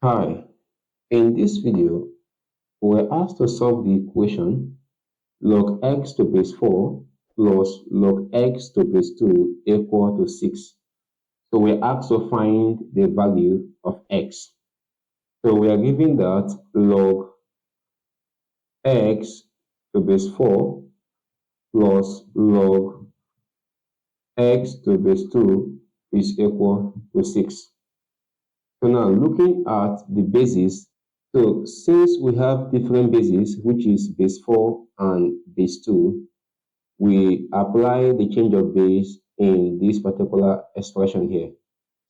Hi, in this video, we're asked to solve the equation log x to base 4 plus log x to base 2 equal to 6. So we're asked to find the value of x. So we are given that log x to base 4 plus log x to base 2 is equal to 6. So now looking at the bases, so since we have different bases, which is base 4 and base 2, we apply the change of base in this particular expression here.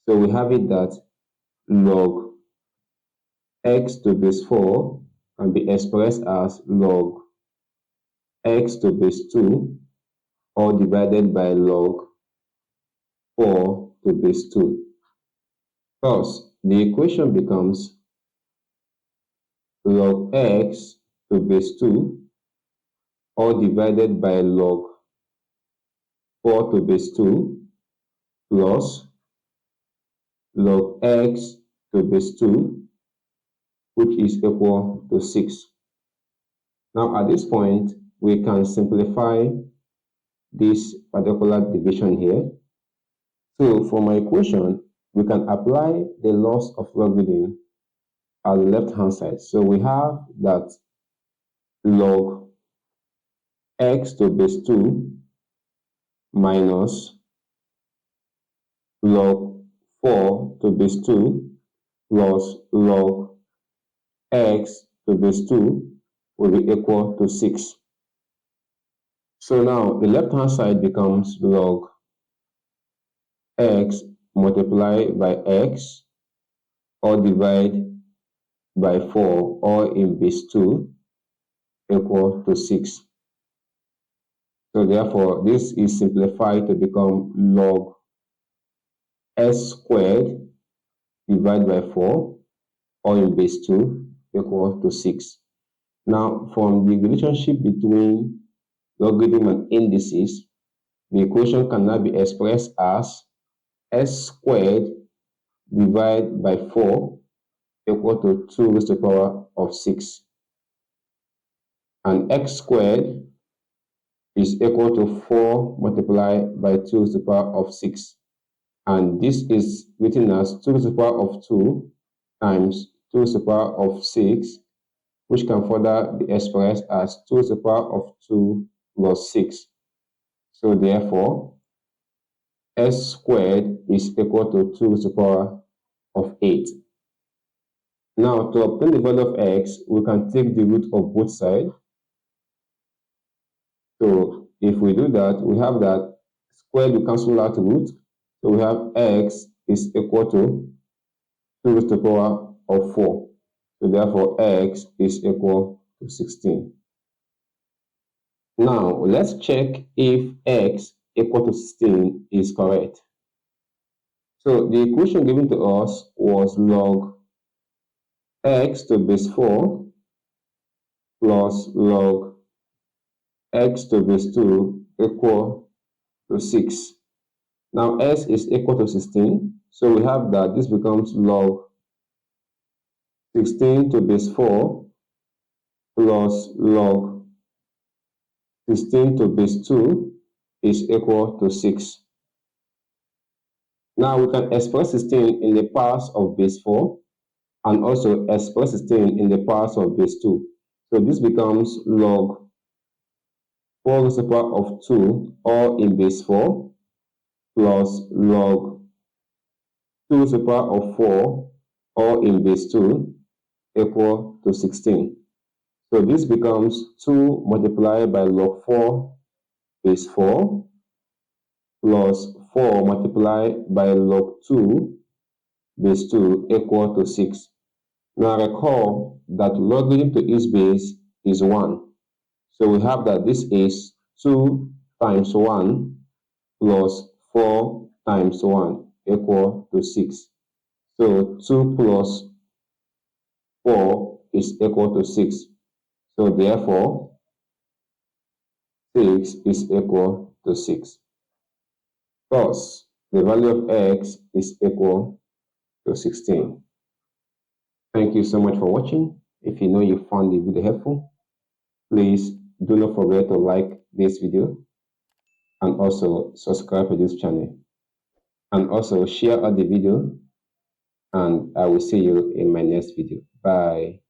So we have it that log x to base 4 can be expressed as log x to base 2 or divided by log 4 to base 2. Thus, the equation becomes log x to base 2 or divided by log 4 to base 2 plus log x to base 2, which is equal to 6. Now at this point, we can simplify this particular division here. So for my equation, we can apply the laws of logarithm at the left-hand side. So we have that log x to base 2 minus log 4 to base 2 plus log x to base 2 will be equal to 6. So now the left-hand side becomes log x multiplied by x or divide by 4 or in base 2 equal to 6. So therefore, this is simplified to become log s squared divided by 4 or in base 2 equal to 6. Now, from the relationship between logarithm and indices, the equation can now be expressed as s squared divided by 4 equal to 2 raised to the power of 6. And x squared is equal to 4 multiplied by 2 raised to the power of 6. And this is written as 2 raised to the power of 2 times 2 raised to the power of 6, which can further be expressed as 2 raised to the power of 2 plus 6. So therefore, s squared is equal to 2 raised to the power of 8. Now, to obtain the value of x, we can take the root of both sides. So if we do that, we have that squared will cancel out root. So we have x is equal to 2 raised to the power of 4. So therefore, x is equal to 16. Now, let's check if x equal to 16 is correct. So the equation given to us was log x to base 4 plus log x to base 2 equal to 6. Now s is equal to 16, so we have that this becomes log 16 to base 4 plus log 16 to base 2 is equal to 6. Now we can express 16 in the powers of base 4 and also express 16 in the powers of base 2. So this becomes log 4 raised to the power of 2 all in base 4 plus log 2 raised to the power of 4 all in base 2 equal to 16. So this becomes 2 multiplied by log 4 base 4 plus 4 multiplied by log 2 base 2 equal to 6. Now recall that logarithm to each base is 1. So we have that this is 2 times 1 plus 4 times 1 equal to 6. So 2 plus 4 is equal to 6. So therefore, 6 is equal to 6. Thus, the value of x is equal to 16. Thank you so much for watching. If you know you found the video helpful, please do not forget to like this video and also subscribe to this channel, and also share out the video, and I will see you in my next video. Bye.